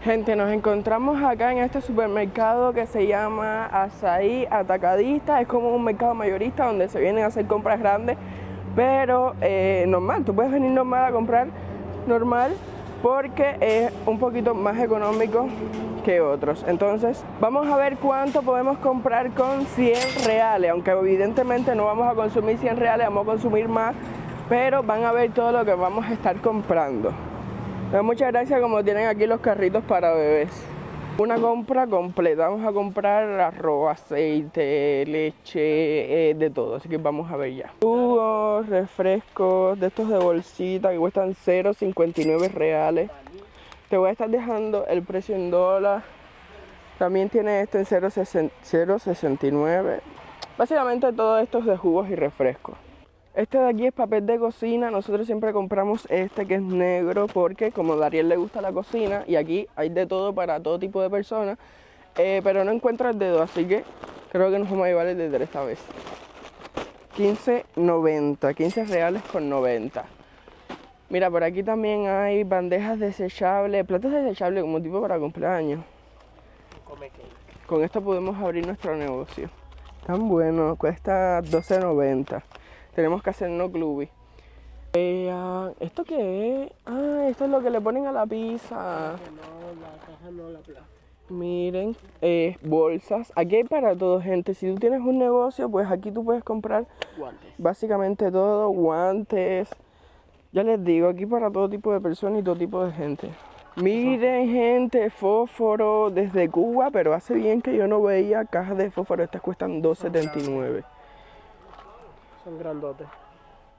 Gente, nos encontramos acá en este supermercado que se llama Asaí Atacadista. Es como un mercado mayorista donde se vienen a hacer compras grandes, pero normal, tú puedes venir normal a comprar normal porque es un poquito más económico que otros. Entonces vamos a ver cuánto podemos comprar con 100 reales, aunque evidentemente no vamos a consumir 100 reales, vamos a consumir más, pero van a ver todo lo que vamos a estar comprando. Muchas gracias, como tienen aquí los carritos para bebés. Una compra completa, vamos a comprar arroz, aceite, leche, de todo, así que vamos a ver ya. Jugos, refrescos, de estos de bolsita que cuestan 0,59 reales. Te voy a estar dejando el precio en dólar. También tiene este en 0,69. Básicamente todo esto es de jugos y refrescos. Este de aquí es papel de cocina. Nosotros siempre compramos este que es negro porque como a Dariel le gusta la cocina y aquí hay de todo para todo tipo de personas, pero no encuentro el dedo, así que creo que nos vamos a llevar el de esta vez. 15.90, 15 reales con 90. Mira, por aquí también hay bandejas desechables, platos desechables como tipo para cumpleaños. Con esto podemos abrir nuestro negocio. Tan bueno, cuesta 12.90. Tenemos que hacernos clubes. ¿Esto qué es? Ah, esto es lo que le ponen a la pizza. Miren, bolsas. Aquí hay para todo, gente. Si tú tienes un negocio, pues aquí tú puedes comprar guantes. Básicamente todo, guantes. Ya les digo, aquí para todo tipo de personas y todo tipo de gente. Miren, gente, fósforo desde Cuba, pero hace bien que yo no veía cajas de fósforo. Estas cuestan 2.79. Son grandotes.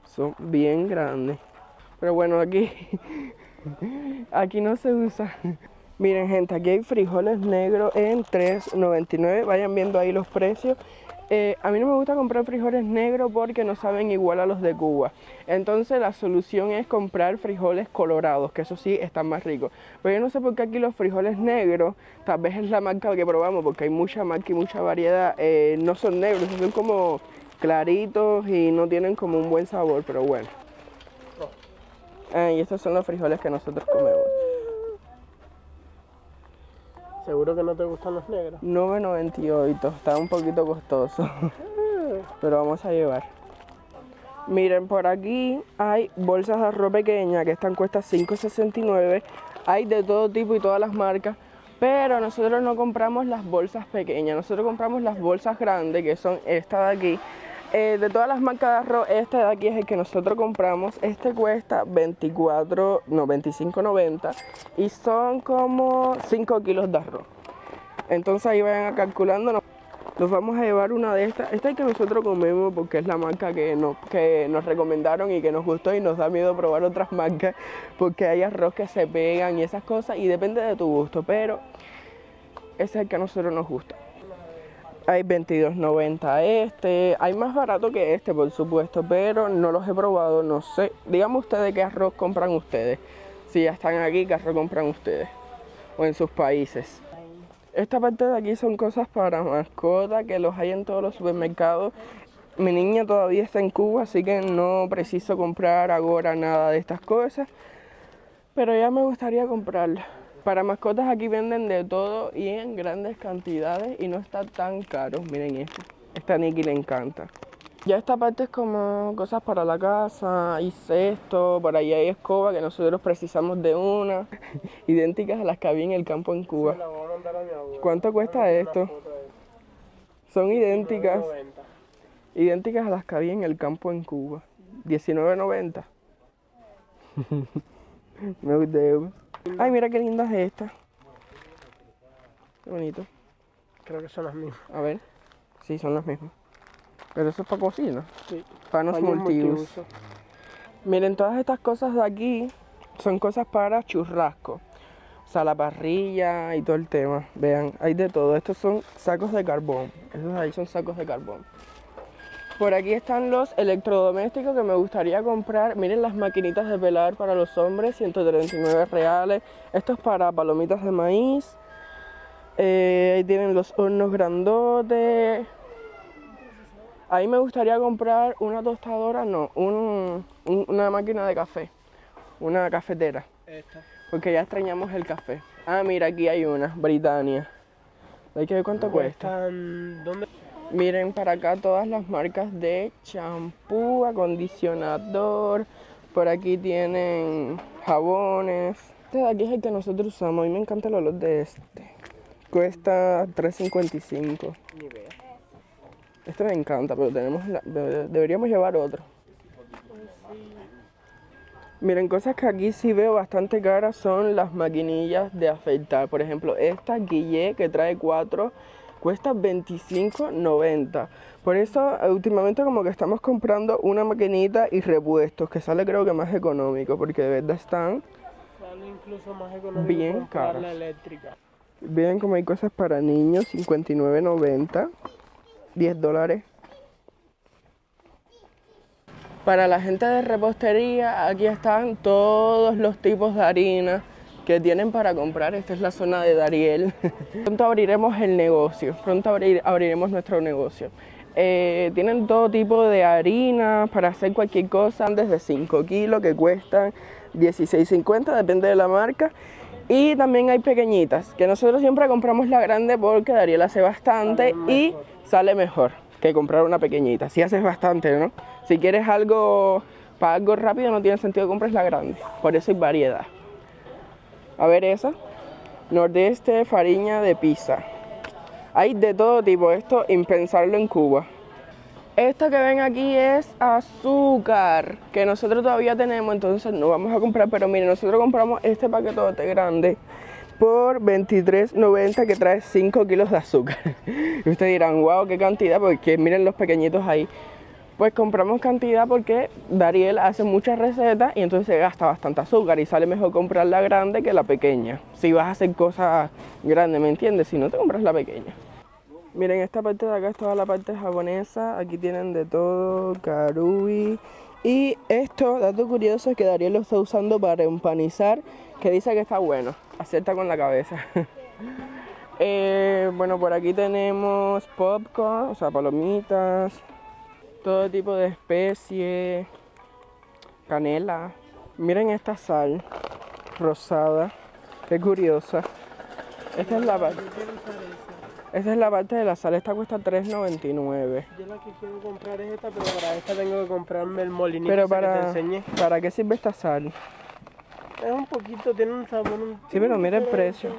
Son bien grandes. Pero bueno, aquí no se usa. Miren, gente, aquí hay frijoles negros en 3.99. Vayan viendo ahí los precios. A mí no me gusta comprar frijoles negros porque no saben igual a los de Cuba. Entonces la solución es comprar frijoles colorados, que eso sí están más ricos. Pero yo no sé por qué aquí los frijoles negros, tal vez es la marca que probamos, porque hay mucha marca y mucha variedad, no son negros, son como claritos y no tienen como un buen sabor, pero bueno. Y estos son los frijoles que nosotros comemos. ¿Seguro que no te gustan los negros? 9.98, está un poquito costoso, pero vamos a llevar. Miren, por aquí hay bolsas de arroz pequeña que están cuestan 5.69. Hay de todo tipo y todas las marcas, pero nosotros no compramos las bolsas pequeñas, nosotros compramos las bolsas grandes, que son estas de aquí. De todas las marcas de arroz, este de aquí es el que nosotros compramos. Este cuesta 25.90 y son como 5 kilos de arroz. Entonces ahí vayan calculando. Nos vamos a llevar una de estas. Esta es que nosotros comemos porque es la marca que nos recomendaron y que nos gustó, y nos da miedo probar otras marcas porque hay arroz que se pegan y esas cosas, y depende de tu gusto, pero ese es el que a nosotros nos gusta. Hay 22.90 hay más barato que este, por supuesto, pero no los he probado, no sé. Díganme ustedes qué arroz compran ustedes. Si ya están aquí, qué arroz compran ustedes o en sus países. Esta parte de aquí son cosas para mascotas que los hay en todos los supermercados. Mi niña todavía está en Cuba, así que no preciso comprar ahora nada de estas cosas, pero ya me gustaría comprarla. Para mascotas aquí venden de todo y en grandes cantidades y no está tan caro. Miren esto, esta a Nikki le encanta. Ya esta parte es como cosas para la casa, y cesto, por ahí hay escoba que nosotros precisamos de una, idénticas a las que había en el campo en Cuba. Sí, la voy a mandar a mi abuela. ¿Cuánto cuesta esto? Son idénticas, idénticas a las que había en el campo en Cuba. 19.90. Me gusta. Ay, mira qué linda es esta. Qué bonito. Creo que son las mismas. A ver. Sí, son las mismas. Pero eso es para cocina. Sí. Panos multiuso. Miren, todas estas cosas de aquí son cosas para churrasco. O sea, la parrilla y todo el tema. Vean, hay de todo. Estos son sacos de carbón. Esos ahí son sacos de carbón. Por aquí están los electrodomésticos que me gustaría comprar. Miren las maquinitas de pelar para los hombres, 139 reales. Esto es para palomitas de maíz. Ahí tienen los hornos grandotes. Ahí me gustaría comprar una tostadora, no, una máquina de café. Una cafetera. Esta. Porque ya extrañamos el café. Ah, mira, aquí hay una, Britannia. Hay que ver cuánto cuesta. Cuestan... ¿Dónde? Miren para acá todas las marcas de champú, acondicionador. Por aquí tienen jabones. Este de aquí es el que nosotros usamos. A mí me encanta el olor de este. Cuesta $3.55. Ni vea. Este me encanta, pero deberíamos llevar otro. Miren, cosas que aquí sí veo bastante caras son las maquinillas de afeitar. Por ejemplo, esta Guille que trae 4 cuesta $25.90. Por eso últimamente como que estamos comprando una maquinita y repuestos, que sale creo que más económico, porque de verdad están Sale incluso más económico bien comprar caras. la eléctrica. Miren como hay cosas para niños, $59.90, $10. Para la gente de repostería, aquí están todos los tipos de harina que tienen para comprar. Esta es la zona de Dariel. Pronto abriremos el negocio, pronto abriremos nuestro negocio. Tienen todo tipo de harina para hacer cualquier cosa, desde 5 kilos que cuestan $16.50, depende de la marca. Y también hay pequeñitas, que nosotros siempre compramos la grande porque Dariel hace bastante y sale mejor que comprar una pequeñita. Si haces bastante, ¿no? Si quieres algo para algo rápido, no tiene sentido que compres la grande. Por eso hay variedad. A ver esa. Nordeste, farina de pizza. Hay de todo tipo. Esto, impensarlo en Cuba. Esta que ven aquí es azúcar, que nosotros todavía tenemos, entonces no vamos a comprar. Pero miren, nosotros compramos este paquetote grande por $23.90 que trae 5 kilos de azúcar. Y ustedes dirán, wow, qué cantidad, porque miren los pequeñitos ahí. Pues compramos cantidad porque Dariel hace muchas recetas y entonces se gasta bastante azúcar y sale mejor comprar la grande que la pequeña. Si vas a hacer cosas grandes, ¿me entiendes? Si no, te compras la pequeña. Miren, esta parte de acá es toda la parte japonesa. Aquí tienen de todo, karui. Y esto, dato curioso, es que Dariel lo está usando para empanizar, que dice que está bueno. Acierta con la cabeza. Bueno, por aquí tenemos popcorn, o sea, palomitas. Todo tipo de especie, canela. Miren esta sal rosada, qué curiosa. Esta es la parte. Esta es la parte de la sal, esta cuesta $3.99. Yo la que quiero comprar es esta, pero para esta tengo que comprarme el molinito Pero ese que te enseñé. ¿para qué sirve esta sal? Es un poquito, tiene un sabor Sí, pero mira el precio.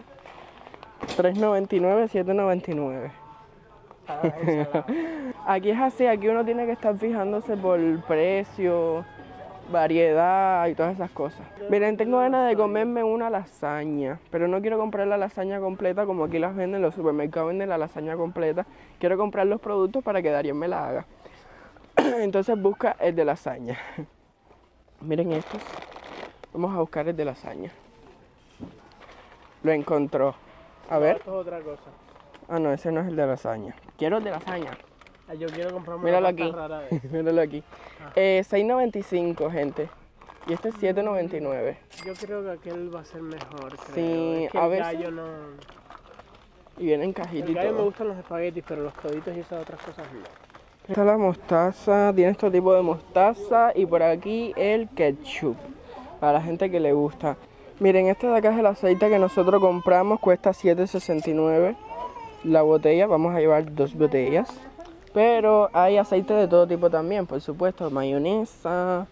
$3.99, $7.99. Aquí es así, aquí uno tiene que estar fijándose por el precio, variedad y todas esas cosas. Miren, tengo ganas de comerme una lasaña, pero no quiero comprar la lasaña completa como aquí las venden, los supermercados venden la lasaña completa. Quiero comprar los productos para que Dariel me la haga. Entonces busca el de lasaña. Miren estos. Vamos a buscar el de lasaña. Lo encontró. A ver. Esto es otra cosa. Ah, no, ese no es el de lasaña. Quiero el de lasaña. Ah, yo quiero comprarme Míralo una pasta aquí. rara de Míralo aquí. $6.95, gente. Y este es $7.99. Yo creo que aquel va a ser mejor, creo. Sí, es que a el veces- gallo no... Y viene en cajita El y gallo me todo. gustan los espaguetis, pero los coditos y esas otras cosas no. Esta es la mostaza, tiene este tipo de mostaza y por aquí el ketchup, para la gente que le gusta. Miren, este de acá es el aceite que nosotros compramos, cuesta $7.69 la botella, vamos a llevar 2 botellas. Pero hay aceite de todo tipo también, por supuesto, mayonesa,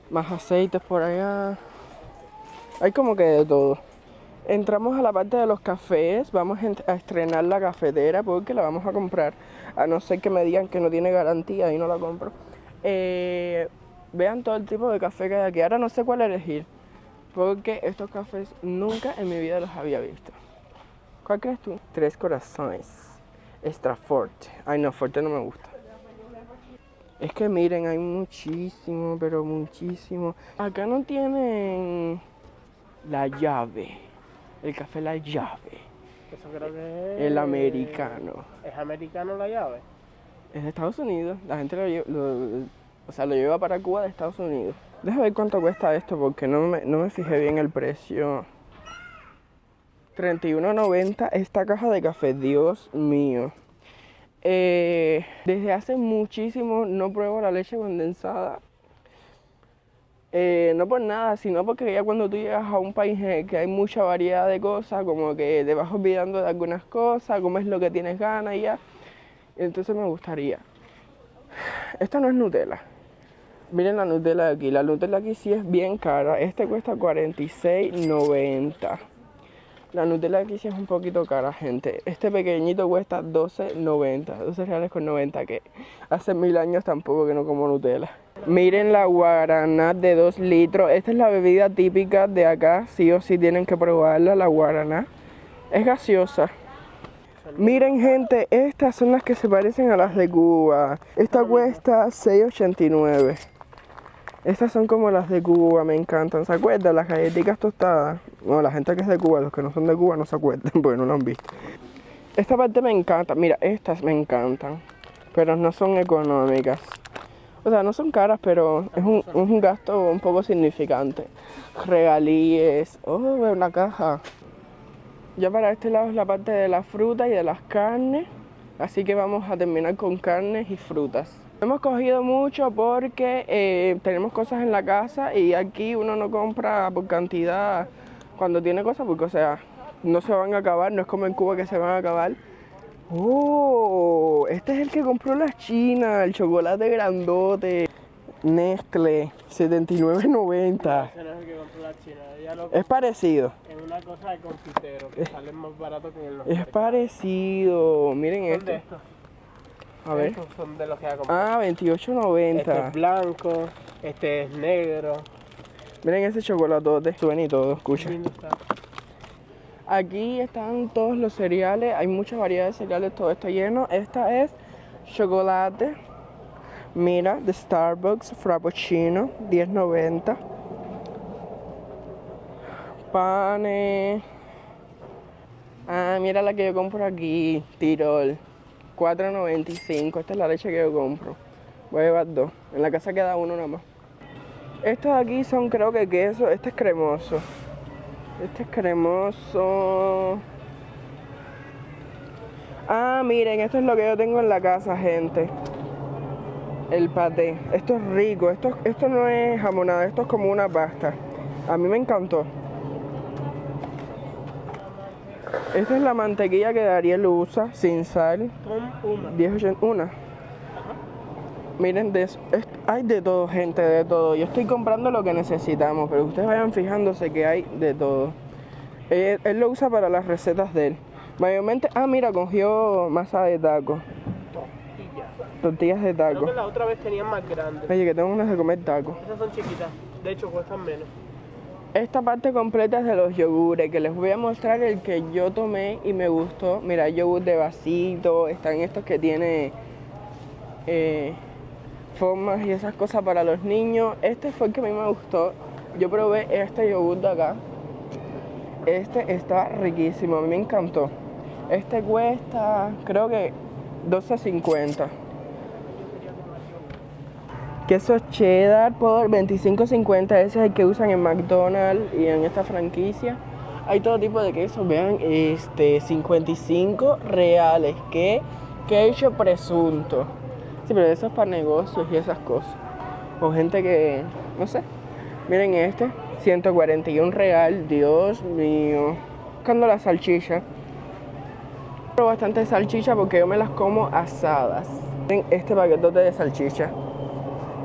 más aceites por allá, hay como que de todo. Entramos a la parte de los cafés, vamos a estrenar la cafetera porque la vamos a comprar, a no ser que me digan que no tiene garantía y no la compro. Vean todo el tipo de café que hay aquí, ahora no sé cuál elegir, porque estos cafés nunca en mi vida los había visto. ¿Cuál crees tú? 3 corazones, extra fuerte. Ay no, fuerte no me gusta. Es que miren, hay muchísimo, pero muchísimo. Acá no tienen la llave. El café La Llave. Eso creo que es... El americano. ¿Es americano la llave? Es de Estados Unidos. La gente lo lleva para Cuba de Estados Unidos. Déjame ver cuánto cuesta esto porque no me fijé bien el precio. $31.90 esta caja de café. Dios mío. Desde hace muchísimo no pruebo la leche condensada. No por nada, sino porque ya cuando tú llegas a un país en el que hay mucha variedad de cosas, como que te vas olvidando de algunas cosas, comes lo que tienes ganas y ya. Entonces me gustaría. Esta no es Nutella. Miren la Nutella de aquí. La Nutella aquí sí es bien cara. Este cuesta 46,90. La Nutella aquí sí es un poquito cara, gente. Este pequeñito cuesta 12,90. 12 reales con 90, que hace 1000 años tampoco que no como Nutella. Miren la guaraná de 2 litros. Esta es la bebida típica de acá. Sí o sí tienen que probarla, la guaraná. Es gaseosa. Miren, gente, estas son las que se parecen a las de Cuba. Esta cuesta 6,89. Estas son como las de Cuba, me encantan. ¿Se acuerdan? Las galletitas tostadas. No, la gente que es de Cuba, los que no son de Cuba no se acuerdan, porque no lo han visto. Esta parte me encanta. Mira, estas me encantan, pero no son económicas. O sea, no son caras, pero es un gasto un poco significante. Regalíes. Oh, una caja. Ya para este lado es la parte de la fruta y de las carnes. Así que vamos a terminar con carnes y frutas. Hemos cogido mucho porque tenemos cosas en la casa y aquí uno no compra por cantidad cuando tiene cosas porque, o sea, no se van a acabar, no es como en Cuba que se van a acabar. ¡Oh! Este es el que compró la China, el chocolate grandote. Nestlé, 79,90. Ese no es el que compró la China. Ella lo Es parecido. es una cosa de confitero que sale más barato que en los Es mercados. parecido. Miren Son de este. estos. A ver. Estos son de los que ella comprado. Ah, Este es 28,90. blanco, este es negro. Miren ese chocolatote. Suena y todo, escucha. Lindo está. Aquí están todos los cereales. Hay mucha variedad de cereales, todo está lleno. Esta es chocolate. Mira, de Starbucks, Frappuccino, 10,90. Panes. Ah, mira la que yo compro aquí, Tirol, 4,95. Esta es la leche que yo compro. Voy a llevar 2. En la casa queda uno nada más. Estos de aquí son, creo que queso. Este es cremoso. Este es cremoso. Ah, miren, esto es lo que yo tengo en la casa, gente. El paté. Esto es rico. Esto no es jamonada, esto es como una pasta. A mí me encantó. Esta es la mantequilla que Dariel usa, sin sal. Con una. 10,81. Miren de eso. Hay de todo, gente, de todo. Yo estoy comprando lo que necesitamos, pero ustedes vayan fijándose que hay de todo. Él lo usa para las recetas de él. Mayormente, mira, cogió masa de taco. Tortillas de Creo taco. que la otra vez tenían más grandes. Oye, que tengo unas de comer taco. Esas son chiquitas. De hecho, cuestan menos. Esta parte completa es de los yogures, que les voy a mostrar el que yo tomé y me gustó. Mira, hay yogur de vasito, están estos que tiene formas y esas cosas para los niños. Este fue el que a mí me gustó. Yo probé este yogur de acá. Este está riquísimo, a mí me encantó. Este cuesta, creo que 12,50. Queso cheddar por 25,50. Ese es el que usan en McDonald's y en esta franquicia. Hay todo tipo de queso, vean, 55 reales. ¿Qué hecho presunto? Sí, pero eso es para negocios y esas cosas. O gente que, no sé. Miren este, 141 real, Dios mío. Buscando la salchicha. Pero bastante salchicha porque yo me las como asadas. Miren este paquetote de salchicha.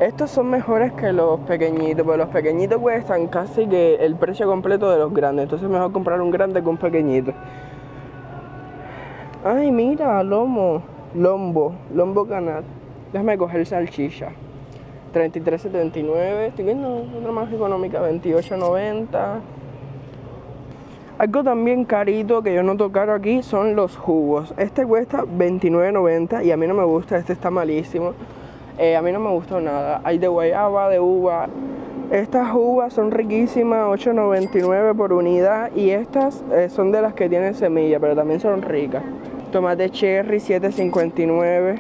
Estos son mejores que los pequeñitos, pero los pequeñitos cuestan casi que el precio completo de los grandes. Entonces es mejor comprar un grande que un pequeñito. Ay, mira, lombo canal. Déjame coger salchicha. 33,79. Estoy viendo una más económica, 28,90. Algo también carito que yo noto caro aquí son los jugos. Este cuesta 29,90 y a mí no me gusta, este está malísimo. A mí no me gustó nada. Hay de guayaba, de uva. Estas uvas son riquísimas, 8,99 por unidad. Y estas son de las que tienen semilla, pero también son ricas. Tomate cherry, 7,59.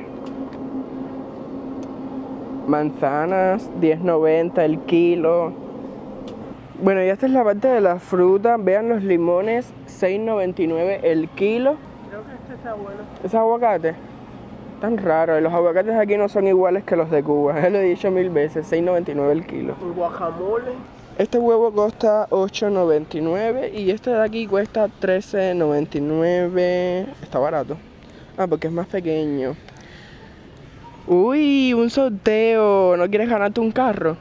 Manzanas, 10,90 el kilo. Bueno, y esta es la parte de la fruta. Vean los limones, 6,99 el kilo. Creo que este está bueno. ¿Es aguacate? Tan raro, los aguacates aquí no son iguales que los de Cuba, lo he dicho 1000 veces, $6.99 el kilo. Un guacamole. Este huevo cuesta $8.99 y este de aquí cuesta $13.99. Está barato. Ah, porque es más pequeño. Uy, un sorteo. ¿No quieres ganarte un carro?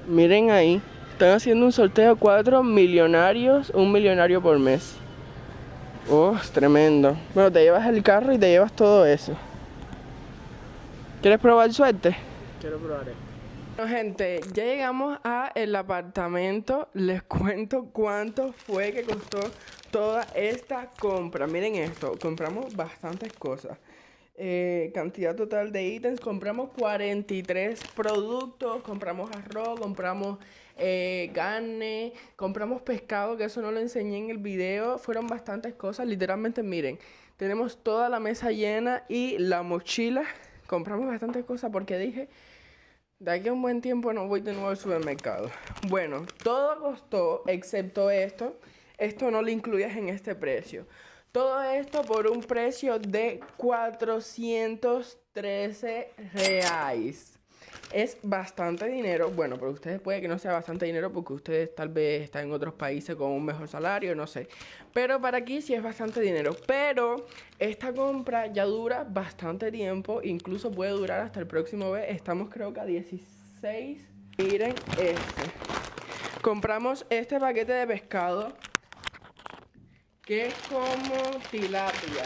Miren ahí. Están haciendo un sorteo 4 millonarios, 1 millonario por mes. Oh, es tremendo. Bueno, te llevas el carro y te llevas todo eso. ¿Quieres probar suerte? Quiero probar esto. Bueno, gente, ya llegamos a el apartamento. Les cuento cuánto fue que costó toda esta compra. Miren esto, compramos bastantes cosas. Cantidad total de ítems, compramos 43 productos, compramos arroz, compramos carne, compramos pescado, que eso no lo enseñé en el video, fueron bastantes cosas, literalmente miren, tenemos toda la mesa llena y la mochila, compramos bastantes cosas porque dije, de aquí a un buen tiempo no voy de nuevo al supermercado. Bueno, todo costó, excepto esto no lo incluyes en este precio. Todo esto por un precio de 413 reais. Es bastante dinero. Bueno, para ustedes puede que no sea bastante dinero porque ustedes tal vez están en otros países con un mejor salario, no sé. Pero para aquí sí es bastante dinero. Pero esta compra ya dura bastante tiempo. Incluso puede durar hasta el próximo mes. Estamos creo que a 16. Miren este. Compramos este paquete de pescado, que es como tilapia.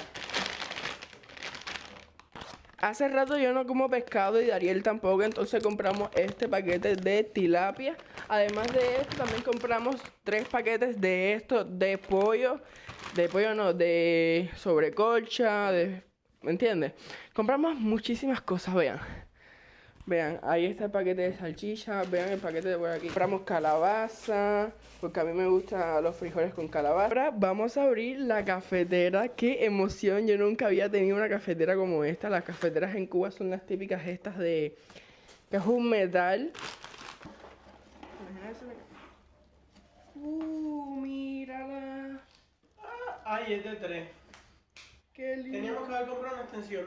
Hace rato yo no como pescado y Dariel tampoco, entonces compramos este paquete de tilapia. Además de esto, también compramos 3 paquetes de esto, de pollo no, de sobrecolcha, ¿me entiendes? Compramos muchísimas cosas, vean. Vean, ahí está el paquete de salchicha, vean el paquete de por aquí. Compramos calabaza, porque a mí me gustan los frijoles con calabaza. Ahora vamos a abrir la cafetera. ¡Qué emoción! Yo nunca había tenido una cafetera como esta. Las cafeteras en Cuba son las típicas estas de... que es un metal. Mírala. Ay, es de 3. ¡Qué lindo! Teníamos que haber comprado una extensión.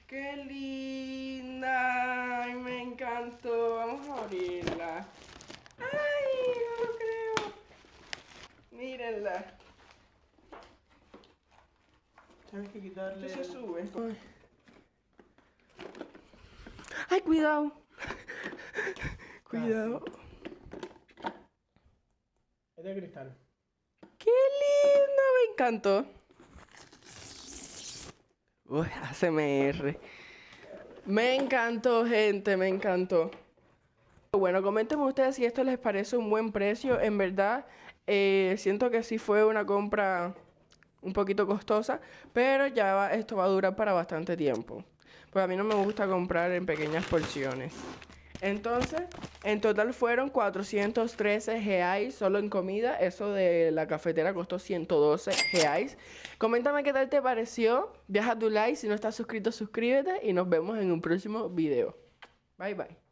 ¡Qué linda! ¡Ay, me encantó! Vamos a abrirla. ¡Ay, no lo creo! Mírenla. Tienes que quitarle... Esto se sube. ¡Ay, cuidado! Cuidado. Es de cristal. ¡Qué linda! Me encantó. Uy, ASMR. Me encantó, gente, me encantó. Bueno, coméntenme ustedes si esto les parece un buen precio. En verdad, siento que sí fue una compra un poquito costosa, pero ya esto va a durar para bastante tiempo. Pues a mí no me gusta comprar en pequeñas porciones. Entonces, en total fueron 413 reais solo en comida. Eso de la cafetera costó 112 reais. Coméntame qué tal te pareció. Deja tu like. Si no estás suscrito, suscríbete. Y nos vemos en un próximo video. Bye, bye.